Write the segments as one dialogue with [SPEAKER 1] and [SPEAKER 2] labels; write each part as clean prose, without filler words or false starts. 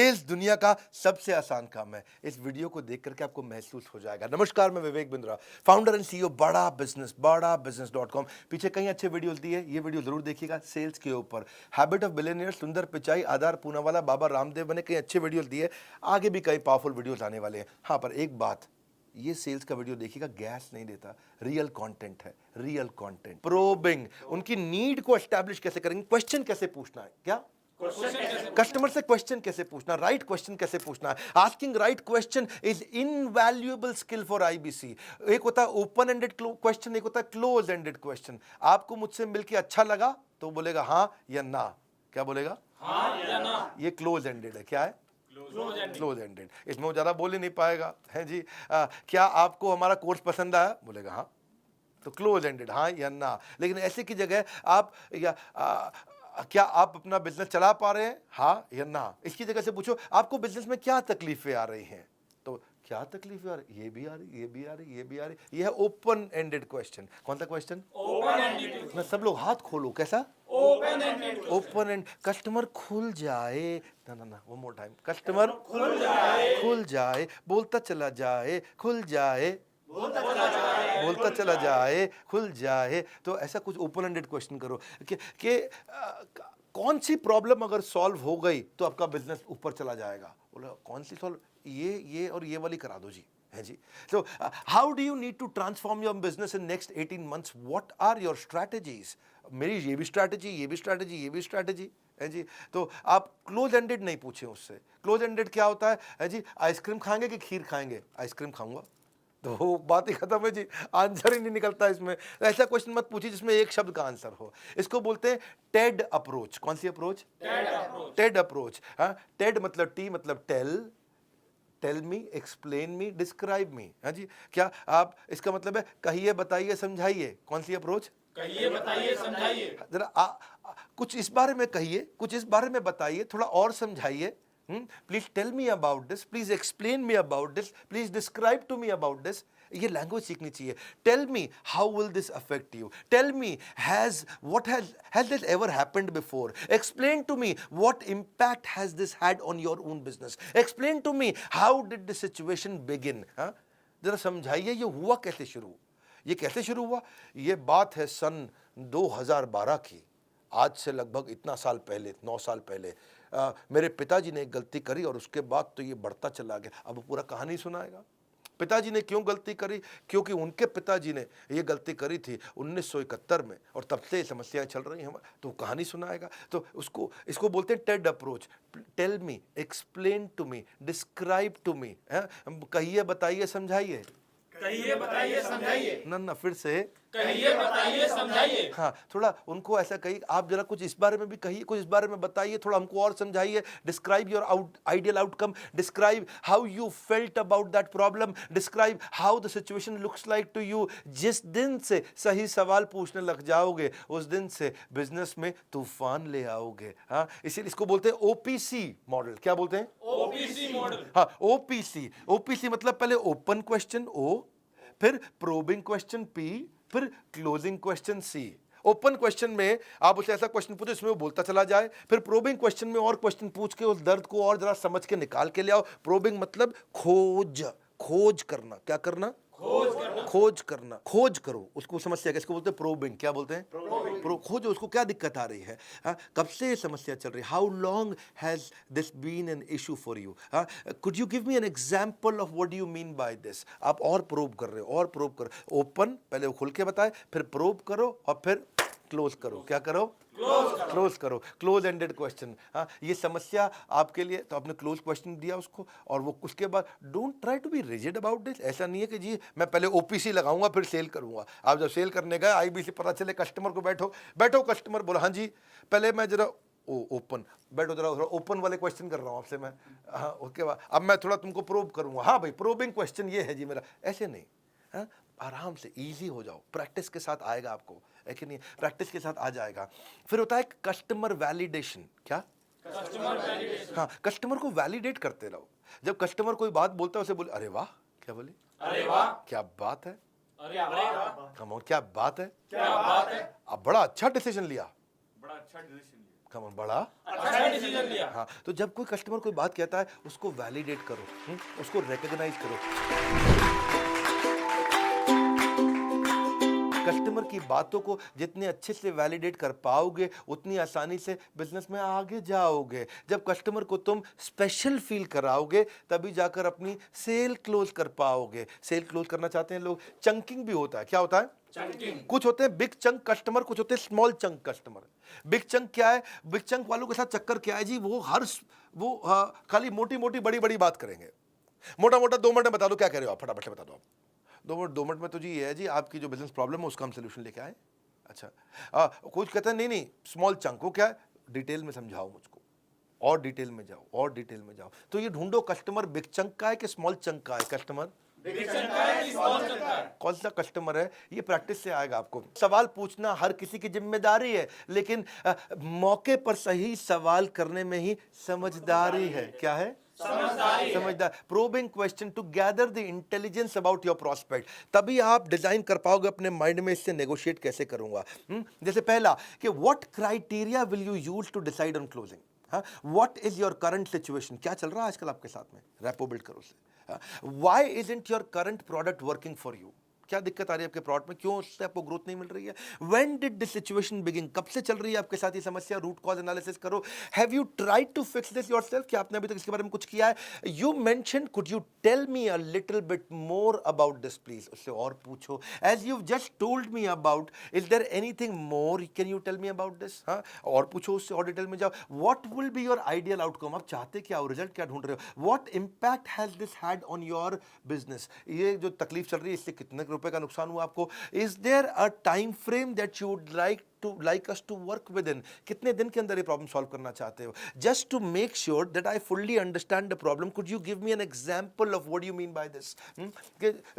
[SPEAKER 1] Sales दुनिया का सबसे आसान काम है। इस वीडियो को देख करके आपको महसूस हो जाएगा। नमस्कार, मैं Vivek Bindra, founder and CEO बड़ा बिजनेस.com। पीछे कई अच्छे वीडियोस दिए, ये वीडियो जरूर देखिएगा सेल्स के ऊपर। हैबिट ऑफ बिलियनियर, सुंदर पिचाई, आधार पूनावाला, बाबा रामदेव ने कई अच्छे वीडियोस दिए। आगे भी कई पावरफुल वीडियोस आने वाले हैं। हाँ, पर एक बात, ये सेल्स का वीडियो देखिएगा, गैस नहीं देता, रियल कंटेंट है, रियल कंटेंट। प्रोबिंग, उनकी नीड को एस्टैब्लिश कैसे करेंगे, क्वेश्चन कैसे पूछना है, क्या कस्टमर से क्वेश्चन कैसे पूछना, राइट क्वेश्चन कैसे पूछना है। Asking right question is invaluable skill for IBC. एक होता है ओपन एंडेड क्वेश्चन, एक होता है क्लोज एंडेड क्वेश्चन। आपको मुझसे मिलके अच्छा लगा तो बोलेगा हाँ या ना। क्या बोलेगा? हाँ या ना। ये क्लोज एंडेड है। क्या है? Close ended. इसमें वो ज्यादा बोल ही नहीं पाएगा, है जी। क्या आपको हमारा कोर्स पसंद आया? बोलेगा हाँ, तो क्लोज एंडेड, हाँ या ना। लेकिन ऐसे की जगह आप या क्या आप अपना बिजनेस चला पा रहे हैं, हाँ या ना। इसकी जगह से पूछो आपको बिजनेस में क्या तकलीफें आ रही हैं, तो क्या तकलीफें आ रही, ये भी आ रही, ये भी आ रही, ये भी आ रही। ये है ओपन एंडेड क्वेश्चन। कौन सा क्वेश्चन? Open ended. ना सब लोग हाथ खोलो, कैसा? Open ended. Open and, customer खुल जाए, ना ना ना, वन मोर टाइम, कस्टमर खुल जाए, बोलता चला जाए, खुल जाए, बोलता चला जाए, खुल जाए। तो ऐसा कुछ ओपन एंडेड क्वेश्चन करो कि कौन सी प्रॉब्लम अगर सॉल्व हो गई तो आपका बिजनेस ऊपर चला जाएगा। बोला कौन सी सॉल्व? ये और ये वाली करा दो जी, है जी। So how do you need to transform your business in next 18 months? What are your strategies? मेरी ये भी स्ट्रैटेजी, ये भी स्ट्रैटेजी, ये भी स्ट्रैटेजी, है जी। तो आप क्लोज एंडेड नहीं पूछे उससे। क्लोज एंडेड क्या होता है जी? आइसक्रीम खाएंगे कि खीर खाएंगे? आइसक्रीम खाऊंगा, तो बात ही खत्म है जी, आंसर ही नहीं निकलता इसमें। ऐसा क्वेश्चन मत पूछिए जिसमें एक शब्द का आंसर हो। इसको बोलते हैं टेड अप्रोच। कौन सी अप्रोच? TED approach. हाँ, टेड मतलब टी मतलब tell me, explain me, describe me. हाँ जी। क्या आप, इसका मतलब है कहिए, बताइए, समझाइए। कौन सी अप्रोच? कहिए, बताइए, समझाइए। जरा कुछ इस बारे में कहिए, कुछ इस बारे में बताइए, थोड़ा और समझाइए। Please tell me about this, please explain me about this, please describe to me about this. ये लैंग्वेज सीखनी चाहिए। Tell me how will this affect you, tell me has this ever happened before, explain to me what impact has this had on your own business, explain to me how did this situation begin. जरा समझाइए ये हुआ कैसे शुरू, ये कैसे शुरू हुआ। ये बात है सन 2012 की, आज से लगभग इतना साल पहले, 9 साल पहले। मेरे पिताजी ने एक गलती करी और उसके बाद तो ये बढ़ता चला गया। अब पूरा कहानी सुनाएगा। पिताजी ने क्यों गलती करी? क्योंकि उनके पिताजी ने ये गलती करी थी 1971 में, और तब से समस्याएं चल रही हैं। तो कहानी सुनाएगा। तो इसको बोलते हैं TED approach. Tell me, explain to me, describe to me. कहिए, बताइए, समझाइए। कहिए, बताइए, समझाइए। ना फिर से कहिए, बताइए, समझाइए। हाँ, थोड़ा उनको ऐसा कहिए, आप जरा कुछ इस बारे में भी कहिए, कुछ इस बारे में बताइए, थोड़ा हमको और समझाइए। Describe your ideal outcome, describe how you felt about that problem, describe how the situation looks like to you. जिस दिन से सही सवाल पूछने लग जाओगे उस दिन से बिजनेस में तूफान ले आओगे। हाँ, इसीलिए इसको बोलते हैं ओपीसी मॉडल। क्या बोलते हैं? OPC model. हाँ, ओपीसी मतलब पहले ओपन क्वेश्चन ओ, फिर प्रोबिंग क्वेश्चन पी, फिर क्लोजिंग क्वेश्चन सी। ओपन क्वेश्चन में आप उसे ऐसा क्वेश्चन पूछो इसमें वो बोलता चला जाए, फिर प्रोबिंग क्वेश्चन में और क्वेश्चन पूछ के उस दर्द को और जरा समझ के निकाल के ले आओ। प्रोबिंग मतलब खोज करना। क्या करना? खोज करना, खोज करो उसको, समस्या किसको बोलते हैं? प्रोबिंग। क्या बोलते हैं? खोजो उसको क्या दिक्कत आ रही है। कब से ये समस्या चल रही है? How long has this been an issue for you? Could you give me an example of what do you mean by this? आप और प्रोब कर रहे हो, और प्रोब करो। ओपन पहले वो खुल के बताए, फिर प्रोब करो और फिर क्लोज करो। क्या करो? क्लोज करो। Close ended question. हाँ, ये समस्या आपके लिए, तो आपने क्लोज क्वेश्चन दिया उसको, और वो उसके बाद don't try to be rigid about this. ऐसा नहीं है कि जी मैं पहले ओपीसी लगाऊंगा फिर सेल करूंगा। आप जब सेल करने गए, आईबीसी पता चले कस्टमर को, बैठो कस्टमर बोला हाँ जी, पहले मैं जरा ओपन बैठो, जरा ओपन वाले क्वेश्चन कर रहा हूँ आपसे मैं। हाँ, उसके बाद अब मैं थोड़ा तुमको प्रोब करूंगा। हाँ भाई, प्रोबिंग क्वेश्चन ये है जी मेरा। ऐसे नहीं, हाँ, आराम से इजी हो जाओ। प्रैक्टिस के साथ आएगा आपको, है कि नहीं? प्रैक्टिस के साथ आ जाएगा। फिर होता है कस्टमर वैलिडेशन। क्या? Customer validation. हाँ, कस्टमर को वैलिडेट करते रहो। जब कस्टमर कोई बात बोलता है उसे बोले अरे वाह। क्या बोले? अरे वाह, क्या बात है। अरे वाह, कम ऑन, क्या बात है, क्या बात है। अब बड़ा अच्छा डिसीजन लिया, बड़ा अच्छा डिसीजन लिया। कम ऑन, बड़ा
[SPEAKER 2] अच्छा डिसीजन लिया।
[SPEAKER 1] हाँ। तो जब कोई कस्टमर कोई बात कहता है उसको वैलिडेट करो, उसको रिकॉग्नाइज करो। कस्टमर की बातों को जितने अच्छे से वैलिडेट कर पाओगे उतनी आसानी से बिजनेस में आगे जाओगे। जब कस्टमर को तुम स्पेशल फील कराओगे तभी जाकर अपनी सेल क्लोज कर पाओगे। सेल क्लोज करना चाहते हैं लोग, चंकिंग भी होता है। क्या होता है?
[SPEAKER 2] चंकिंग।
[SPEAKER 1] कुछ होते हैं बिग चंक कस्टमर, कुछ होते हैं small chunk customer. Big chunk क्या है? बिग चंक वालों के साथ चक्कर क्या है जी, वो खाली मोटी मोटी बड़ी बड़ी बात करेंगे। मोटा मोटा 2 मिनट में बता दो क्या कह रहे हो आप, फटाफट से बता दो आप। 2 मिनट में तो जी ये है जी, आपकी जो बिजनेस प्रॉब्लम है उसका हम सोल्यूशन लेके आए। अच्छा, कुछ कहते हैं नहीं नहीं स्मॉल चंक, वो क्या है? डिटेल में समझाओ मुझको, और डिटेल में जाओ, और डिटेल में जाओ। तो ये ढूंढो कस्टमर बिग चंक का है कि स्मॉल चंक का है। कस्टमर
[SPEAKER 2] बिग चंक का है कि स्मॉल चंक का है?
[SPEAKER 1] कौन सा कस्टमर है, ये प्रैक्टिस से आएगा आपको। सवाल पूछना हर किसी की जिम्मेदारी है, लेकिन मौके पर सही सवाल करने में ही समझदारी है। क्या है? समझदार। Probing question to gather the intelligence about your prospect. तभी आप डिजाइन कर पाओगे अपने माइंड में इससे नेगोशिएट कैसे करूंगा। जैसे पहला कि what criteria will you use to decide on closing. हाँ, what is your current situation, क्या चल रहा है आजकल आपके साथ में, रैपो बिल्ड करो उससे। Why isn't your current product working for you, क्या दिक्कत आ रही है आपके प्रोडक्ट में, क्यों उससे आपको ग्रोथ नहीं मिल रही है। When did this situation begin, कब से चल रही है आपके साथ ये समस्या, रूट कॉज एनालिसिस करो। Have you tried to fix this yourself, क्या आपने अभी तक इसके बारे में कुछ किया है। You mentioned could you tell me a little bit more about this please, उससे और पूछो। As you just told me about, is there anything more can you tell me about this. हाँ, और पूछो उससे, और डिटेल में जाओ। What will be your ideal outcome, आप चाहते क्या हो, रिजल्ट क्या ढूंढ रहे हो। What impact has this had on your business, ये जो तकलीफ चल रही है इससे कितने रुपए का नुकसान हुआ आपको। Is there a time frame that you would like us to work within, कितने दिन के अंदर ये प्रॉब्लम सॉल्व करना चाहते हो। Just to make sure that I fully understand the problem, could you give me an example of what you mean by this.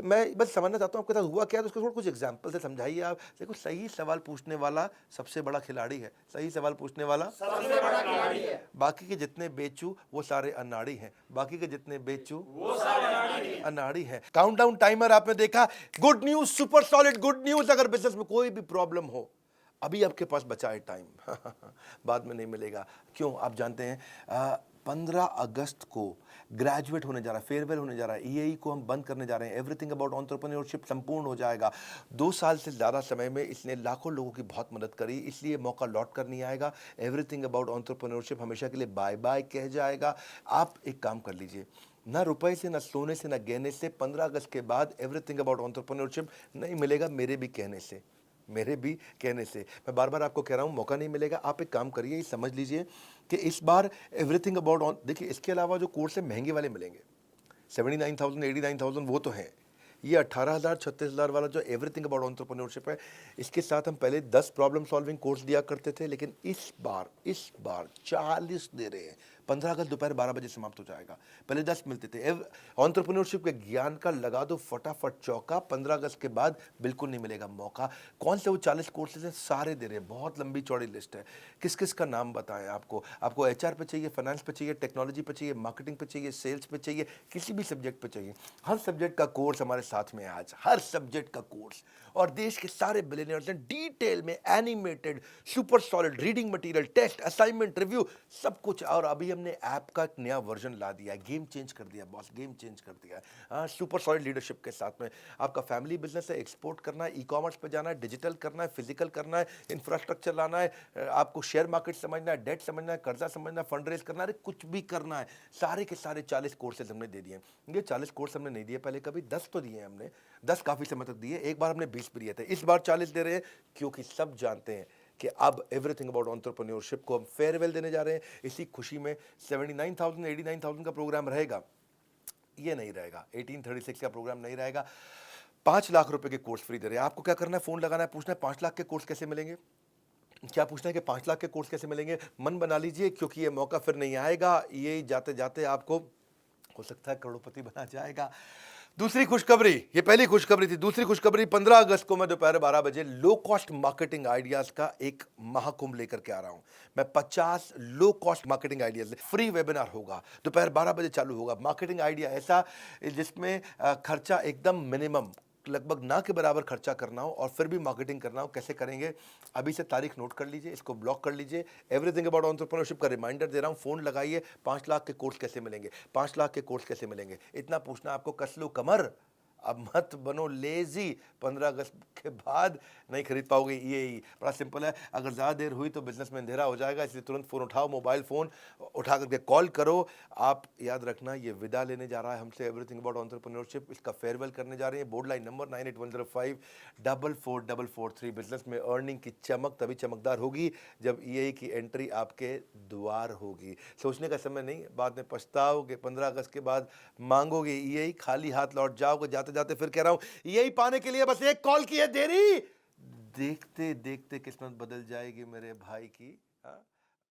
[SPEAKER 1] मैं बस समझना चाहता हूं आपके साथ हुआ क्या है, तो उसको कुछ एग्जांपल से समझाइए आप। देखो, सही सवाल पूछने वाला सबसे बड़ा खिलाड़ी है, सही सवाल पूछने वाला
[SPEAKER 2] सबसे बड़ा खिलाड़ी है।
[SPEAKER 1] बाकी के जितने बेचू वो सारे अनाड़ी हैं, बाकी के जितने बेचू
[SPEAKER 2] वो सारे अनाड़ी हैं।
[SPEAKER 1] अनाड़ी है। काउंटडाउन टाइमर आपने देखा, good news, super solid good news. अगर बिजनेस में कोई भी प्रॉब्लम हो, अभी आपके पास बचा है टाइम, बाद में नहीं मिलेगा। क्यों? आप जानते हैं 15 अगस्त को ग्रेजुएट होने जा रहा है, फेयरवेल होने जा रहा है, ईएई को हम बंद करने जा रहे हैं। एवरीथिंग अबाउट एंटरप्रेन्योरशिप संपूर्ण हो जाएगा। 2 साल से ज़्यादा समय में इसने लाखों लोगों की बहुत मदद करी, इसलिए मौका लौट कर नहीं आएगा। एवरीथिंग अबाउट एंटरप्रेन्योरशिप हमेशा के लिए बाय बाय कह जाएगा। आप एक काम कर लीजिए, ना रुपए से, ना सोने से, ना गहने से 15 अगस्त के बाद एवरीथिंग अबाउट एंटरप्रेन्योरशिप नहीं मिलेगा, मेरे भी कहने से, मेरे भी कहने से। मैं बार बार आपको कह रहा हूँ, मौका नहीं मिलेगा। आप एक काम करिए, समझ लीजिए कि इस बार एवरीथिंग अबाउट, देखिए इसके अलावा जो कोर्स है महंगे वाले मिलेंगे, 79,000 89,000 वो तो हैं। ये 18,000 36,000 वाला जो एवरीथिंग अबाउट एंटरप्रेन्योरशिप है, इसके साथ हम पहले 10 प्रॉब्लम सॉल्विंग कोर्स दिया करते थे, लेकिन इस बार 40 दे रहे हैं। 15 अगस्त दोपहर 12 बजे समाप्त हो जाएगा, पहले 10 मिलते थे। एंटरप्रेन्योरशिप के ज्ञान का लगा दो फटाफट चौका, 15 अगस्त के बाद बिल्कुल नहीं मिलेगा मौका। कौन से वो 40 कोर्सेज हैं, सारे दे रहे हैं, बहुत लंबी चौड़ी लिस्ट है। किस किस का नाम बताएं आपको एचआर पे चाहिए, फाइनेंस पे चाहिए, टेक्नोलॉजी पे चाहिए, मार्केटिंग पे चाहिए, सेल्स पे चाहिए, किसी भी सब्जेक्ट पे चाहिए। हर सब्जेक्ट का कोर्स हमारे साथ में है आज, हर सब्जेक्ट का कोर्स। और देश के सारे बिलियनियर्स हैं, डिटेल में animated super solid reading material, test, assignment, review, सब कुछ। और अभी हमने ऐप का एक नया वर्जन ला दिया है, गेम चेंज कर दिया बॉस, गेम चेंज कर दिया है। सुपर सॉलिड लीडरशिप के साथ में आपका फैमिली बिजनेस है, एक्सपोर्ट करना है, ई कॉमर्स पे जाना है, डिजिटल करना है, फिजिकल करना है, इंफ्रास्ट्रक्चर लाना है, आपको शेयर मार्केट समझना है, डेट समझना है, कर्जा समझना है, फंड रेज करना है, कुछ भी करना है, सारे के सारे 40 कोर्सेज हमने दे दिए हैं। ये 40 कोर्स हमने नहीं दिए पहले कभी, 10 तो दिए हमने, 10 काफ़ी समय तक दिए, एक बार हमने 20 भी दिए थे, इस बार 40 दे रहे हैं, क्योंकि सब जानते हैं कि अब एवरीथिंग अबाउट एंटरप्रेन्योरशिप को हम फेयरवेल देने जा रहे हैं। इसी खुशी में 79,000 89,000 का प्रोग्राम रहेगा, ये नहीं रहेगा, 1836 का प्रोग्राम नहीं रहेगा। 5 लाख रुपए के कोर्स फ्री दे रहे हैं। आपको क्या करना है, फोन लगाना है, पूछना है 5 लाख के कोर्स कैसे मिलेंगे। क्या पूछना है कि 5 लाख के कोर्स कैसे मिलेंगे, मन बना लीजिए, क्योंकि ये मौका फिर नहीं आएगा। ये जाते जाते आपको हो सकता है करोड़पति बना जाएगा। दूसरी खुशखबरी, ये पहली खुशखबरी थी, दूसरी खुशखबरी 15 अगस्त को मैं दोपहर 12 बजे लो कॉस्ट मार्केटिंग आइडियाज का एक महाकुंभ लेकर के आ रहा हूं। मैं 50 low cost marketing ideas, free webinar होगा, दोपहर 12 बजे चालू होगा। मार्केटिंग आइडिया ऐसा जिसमें खर्चा एकदम मिनिमम, लगभग ना के बराबर खर्चा करना हो और फिर भी मार्केटिंग करना हो, कैसे करेंगे? अभी से तारीख नोट कर लीजिए, इसको ब्लॉक कर लीजिए। एवरीथिंग अबाउट एंटरप्रेन्योरशिप का रिमाइंडर दे रहा हूँ, फ़ोन लगाइए। 5 लाख के कोर्स कैसे मिलेंगे, 5 लाख के कोर्स कैसे मिलेंगे, इतना पूछना आपको। कस लो कमर, अब मत बनो लेजी। 15 अगस्त के बाद नहीं खरीद पाओगे ईएई। बड़ा सिंपल है, अगर ज़्यादा देर हुई तो बिजनेस में अंधेरा हो जाएगा, इसलिए तुरंत फ़ोन उठाओ, मोबाइल फ़ोन उठा करके कॉल करो। आप याद रखना, ये विदा लेने जा रहा है हमसे एवरीथिंग अबाउट एंटरप्रेन्योरशिप, इसका फेयरवेल करने जा रहे हैं। Board line number 9810544443। बिजनेस में अर्निंग की चमक तभी चमकदार होगी जब ईएई की एंट्री आपके द्वार होगी। सोचने का समय नहीं, बाद में पछताओगे। 15 अगस्त के बाद मांगोगे ईएई, खाली हाथ लौट जाओगे। जाते जाते फिर कह रहा हूं, यही पाने के लिए बस एक कॉल की है देरी। देखते देखते किस्मत बदल जाएगी मेरे भाई की। हाँ?